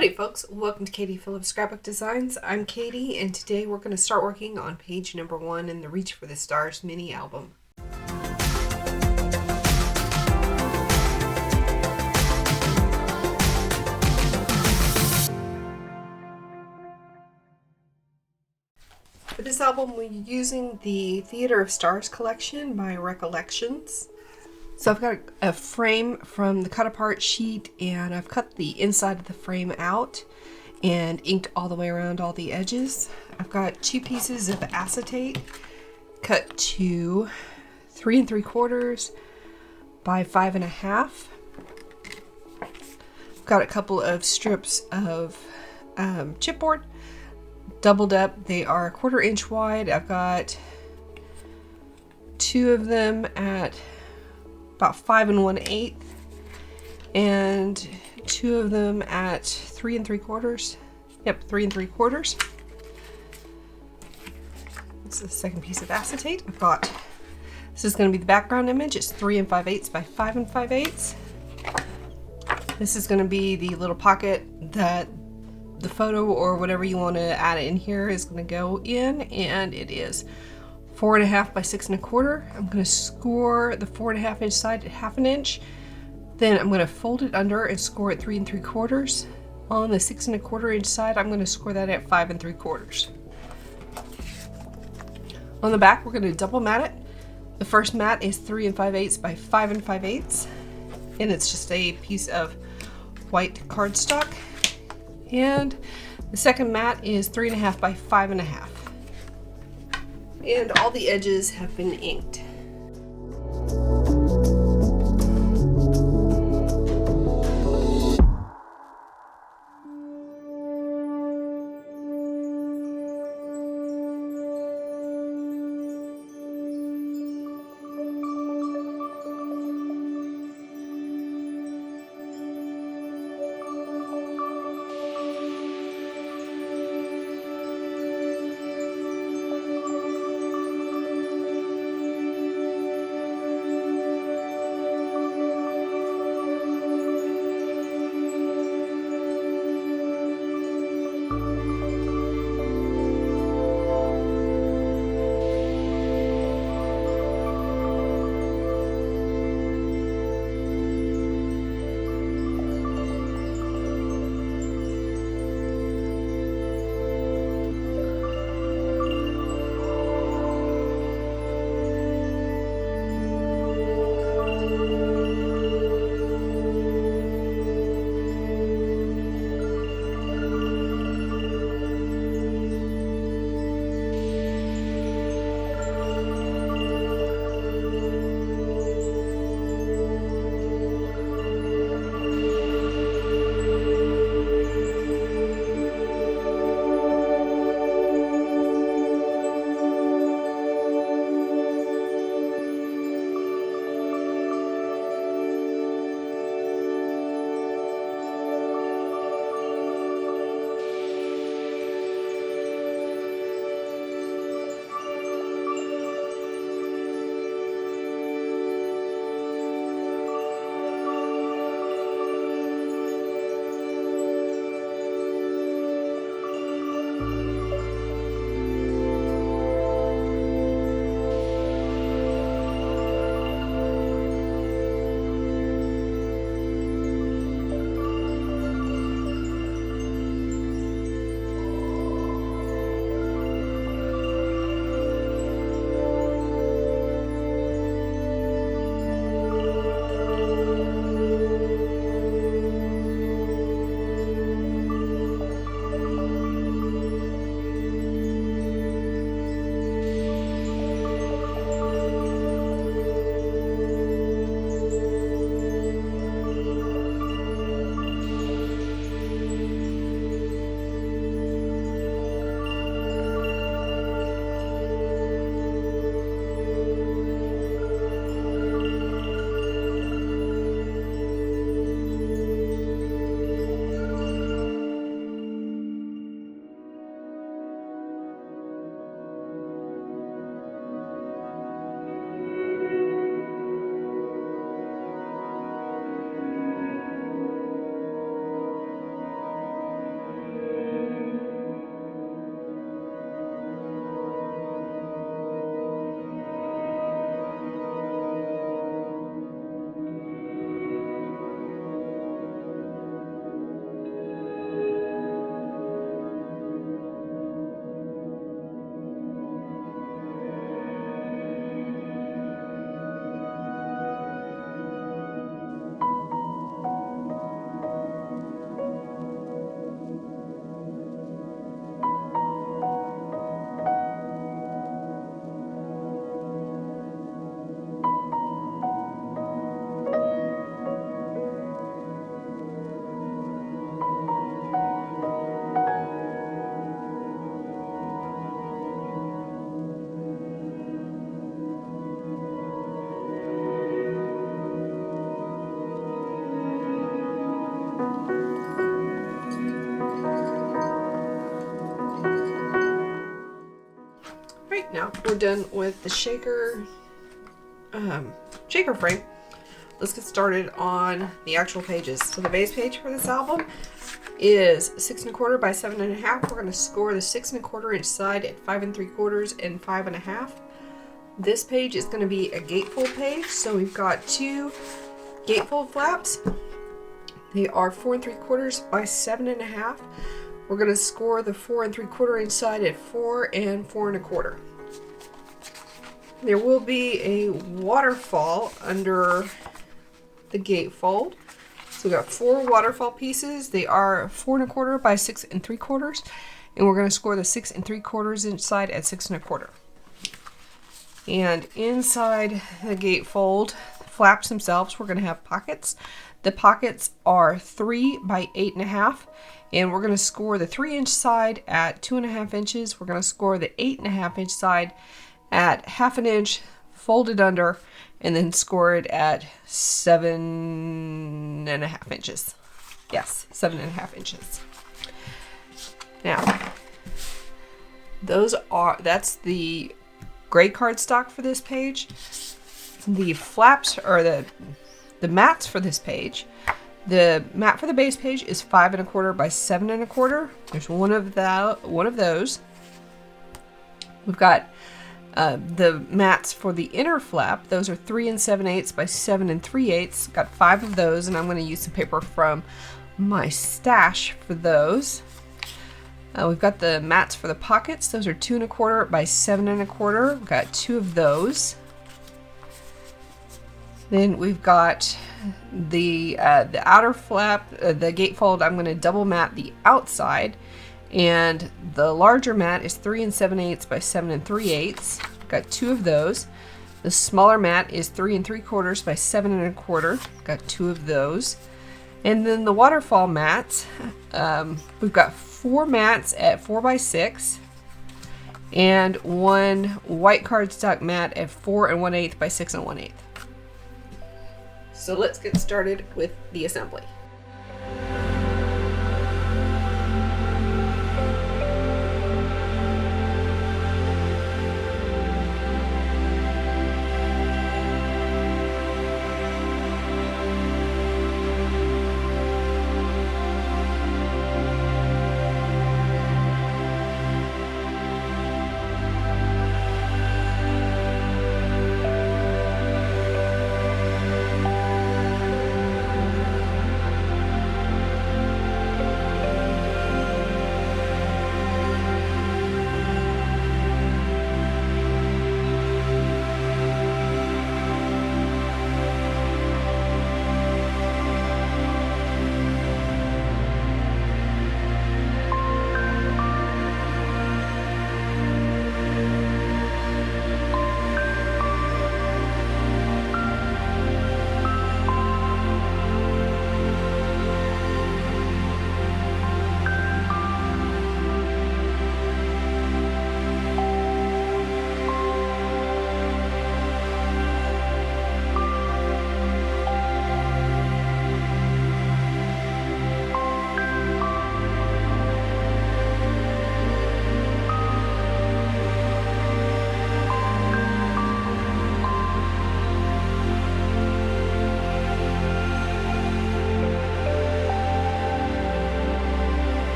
Howdy folks, welcome to Katie Phillips Scrapbook Designs. I'm Katie and today we're going to start working on page number 1 in the Reach for the Stars mini album. For this album we're using the Theater of Stars collection by Recollections. So I've got a frame from the cut apart sheet and I've cut the inside of the frame out and inked all the way around all the edges. I've got 2 pieces of acetate cut to 3 3/4 by 5.5. I've got a couple of strips of chipboard doubled up. They are 1/4 inch wide. I've got 2 of them at about 5 1/8 and 2 of them at 3 3/4. Yep, 3 3/4. This is the second piece of acetate. This is going to be the background image. It's 3 5/8 by 5 5/8. This is going to be the little pocket that the photo or whatever you want to add in here is going to go in, and it is 4.5 by 6 1/4. I'm going to score the 4.5 inch side at 1/2 inch. Then I'm going to fold it under and score it 3 3/4. On the 6 1/4 inch side, I'm going to score that at 5 3/4. On the back, we're going to double mat it. The first mat is 3 5/8 by 5 5/8, and it's just a piece of white cardstock. And the second mat is 3.5 by 5.5. And all the edges have been inked. now we're done with the shaker frame. Let's get started on the actual pages. So the base page for this album is 6 1/4 by 7 1/2. We're going to score the 6 1/4 inch side at 5 3/4 and 5 1/2. This page is going to be a gatefold page, so we've got 2 gatefold flaps. They are 4 3/4 by 7 1/2. We're going to score the 4 3/4 inch side at 4 and 4 1/4. There will be a waterfall under the gatefold. So we got 4 waterfall pieces. They are 4 1/4 by 6 3/4, and we're going to score the 6 3/4 inch side at 6 1/4. And inside the gatefold flaps themselves, we're going to have pockets. The pockets are 3 by 8 1/2, and we're going to score the 3 inch side at 2 1/2 inches. We're going to score the 8 1/2 inch side at 1/2 inch, fold it under, and then score it at 7 1/2 inches. Yes, 7 1/2 inches. Now, that's the gray cardstock for this page. The flaps or the mats for this page. The mat for the base page is 5 1/4 by 7 1/4. There's one of those. We've got the mats for the inner flap. Those are 3 7/8 by 7 3/8. Got 5 of those, and I'm going to use some paper from my stash for those. We've got the mats for the pockets. Those are 2 1/4 by 7 1/4. We've got 2 of those. Then we've got the outer flap, the gatefold. I'm going to double mat the outside, and the larger mat is 3 7/8 by 7 3/8. Got 2 of those. The smaller mat is 3 3/4 by 7 1/4. Got 2 of those. And then the waterfall mats, we've got 4 mats at 4 by 6, and 1 white cardstock mat at 4 1/8 by 6 1/8. So let's get started with the assembly.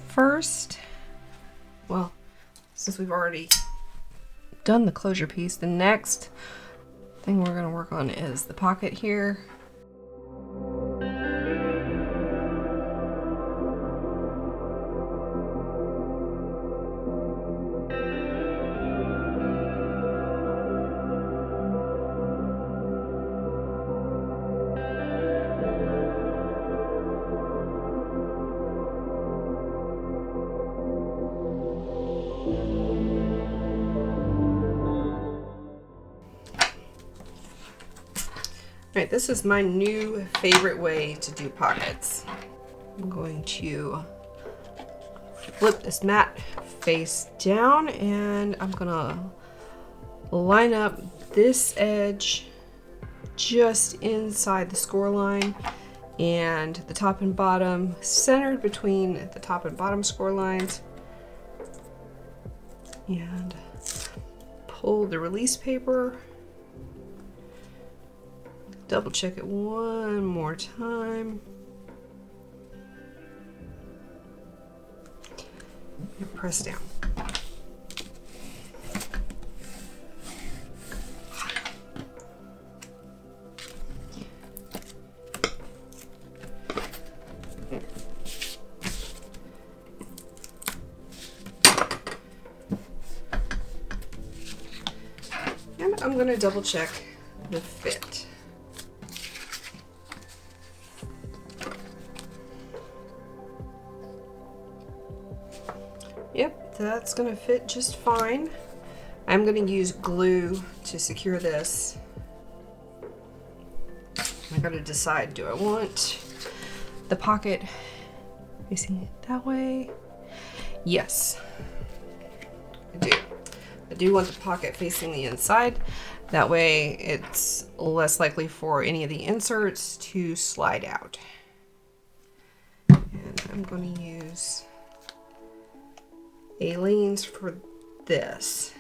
First, well, since we've already done the closure piece, the next thing we're going to work on is the pocket here. Alright, this is my new favorite way to do pockets. I'm going to flip this mat face down, and I'm gonna line up this edge just inside the score line, and the top and bottom centered between the top and bottom score lines. And pull the release paper. Double check it one more time. And press down. And I'm going to double check the fit. Yep, that's going to fit just fine. I'm going to use glue to secure this. I got to decide, do I want the pocket facing it that way? Yes, I do. I do want the pocket facing the inside. That way it's less likely for any of the inserts to slide out. And I'm going to use Aleene's for this.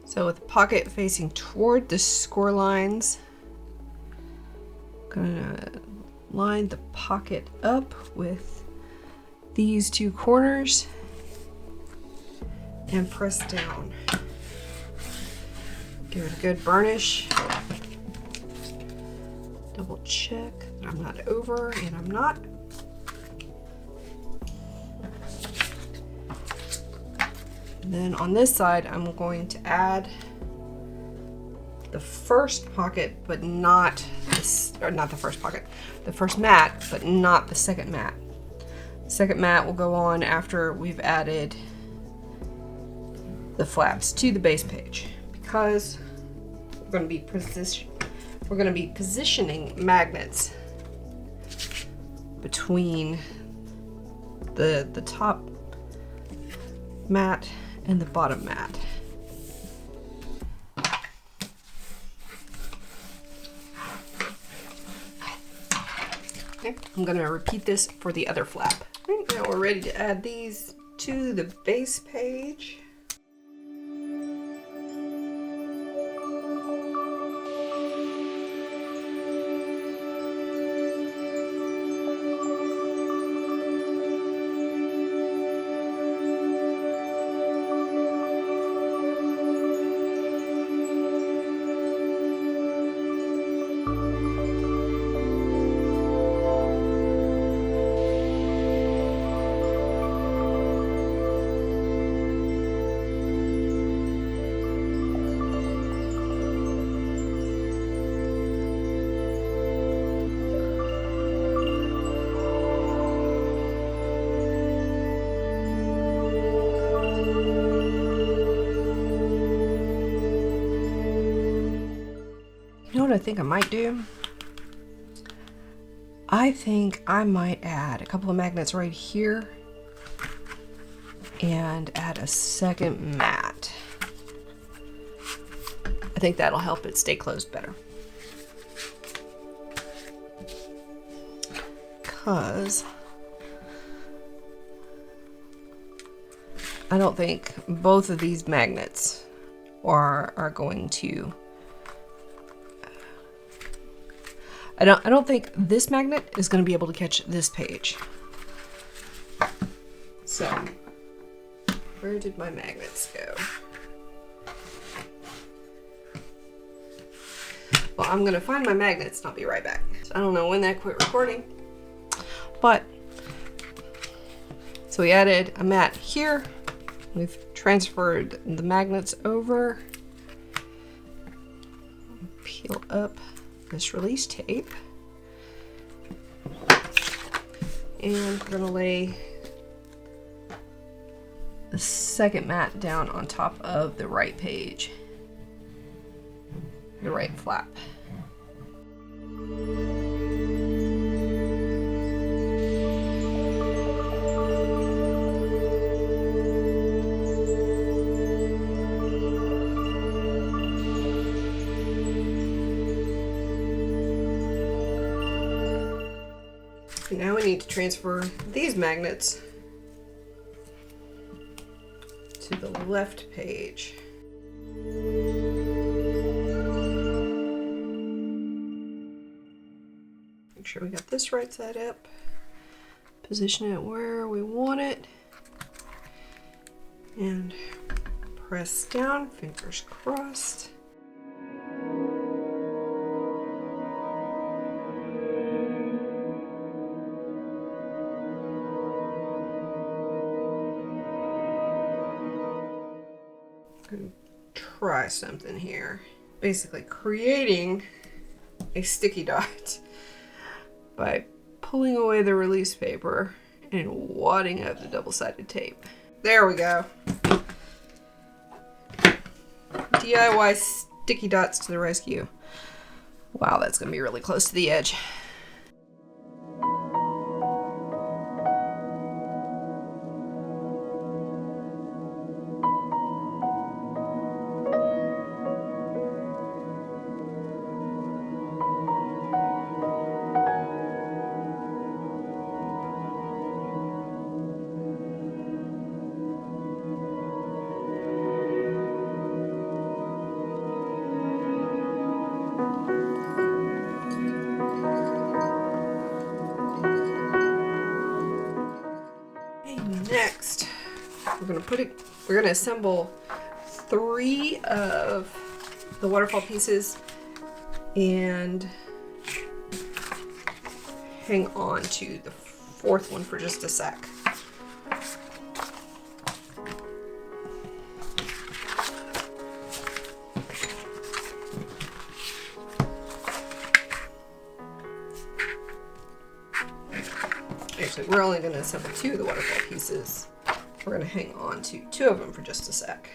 So with the pocket facing toward the score lines, I'm gonna line the pocket up with these two corners and press down. Give it a good burnish. Double check that I'm not over, and I'm not. And then on this side, I'm going to add the first pocket, but not this, or not the first pocket, the first mat, but not the second mat. The second mat will go on after we've added the flaps to the base page, because we're going to be positioning magnets between the top mat and the bottom mat. Okay, I'm going to repeat this for the other flap. Right, now we're ready to add these to the base page. You know what I think I might do? I think I might add a couple of magnets right here and add a second mat. I think that'll help it stay closed better. Because I don't think both of these magnets are going to. I don't think this magnet is going to be able to catch this page. So, where did my magnets go? Well, I'm going to find my magnets and I'll be right back. So I don't know when that quit recording. But, so we added a mat here. We've transferred the magnets over. peel up this release tape. And we're gonna lay the second mat down on top of the right page, the right flap. Now we need to transfer these magnets to the left page. Make sure we got this right side up. Position it where we want it. And press down, fingers crossed. Try something here. Basically creating a sticky dot by pulling away the release paper and wadding up the double-sided tape. There we go. DIY sticky dots to the rescue. Wow, that's gonna be really close to the edge. Next, we're gonna assemble 3 of the waterfall pieces and hang on to the 4th one for just a sec. Actually, we're only going to assemble 2 of the waterfall pieces. We're going to hang on to 2 of them for just a sec.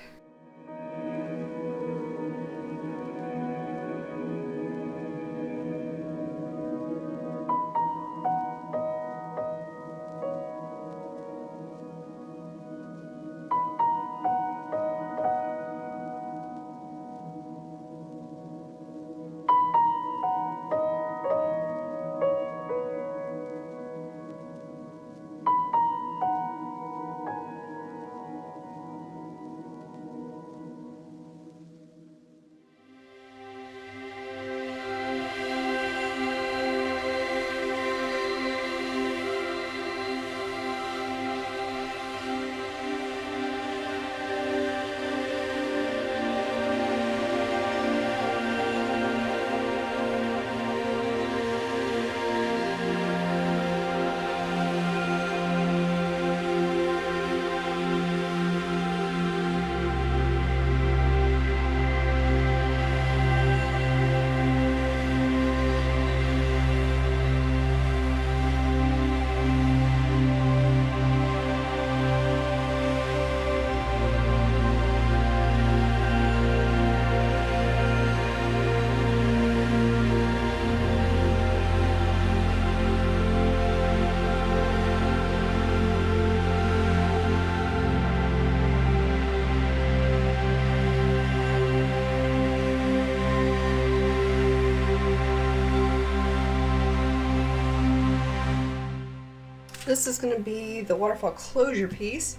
This is going to be the waterfall closure piece.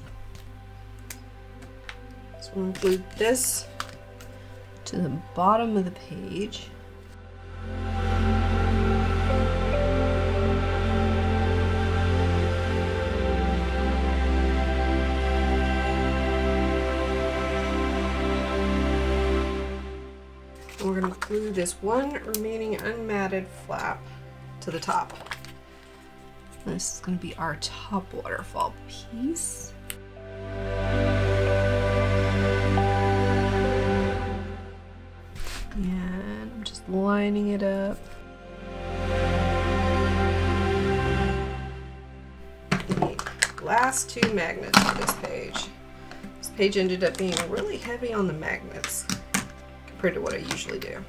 So we'll include this to the bottom of the page. And we're going to glue this one remaining unmatted flap to the top. This is going to be our top waterfall piece. And I'm just Just lining it up. The last two magnets for this page. This page ended up being really heavy on the magnets compared to what I usually do.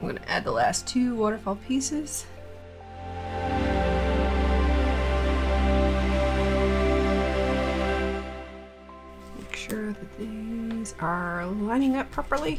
I'm going to add the last two waterfall pieces. Make sure that these are lining up properly.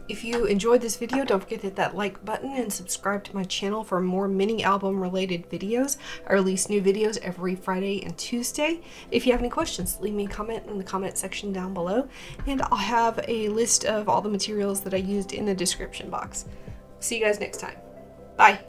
If you enjoyed this video, don't forget to hit that like button and subscribe to my channel for more mini album related videos. I release new videos every Friday and Tuesday. If you have any questions, leave me a comment in the comment section down below, and I'll have a list of all the materials that I used in the description box. See you guys next time. Bye.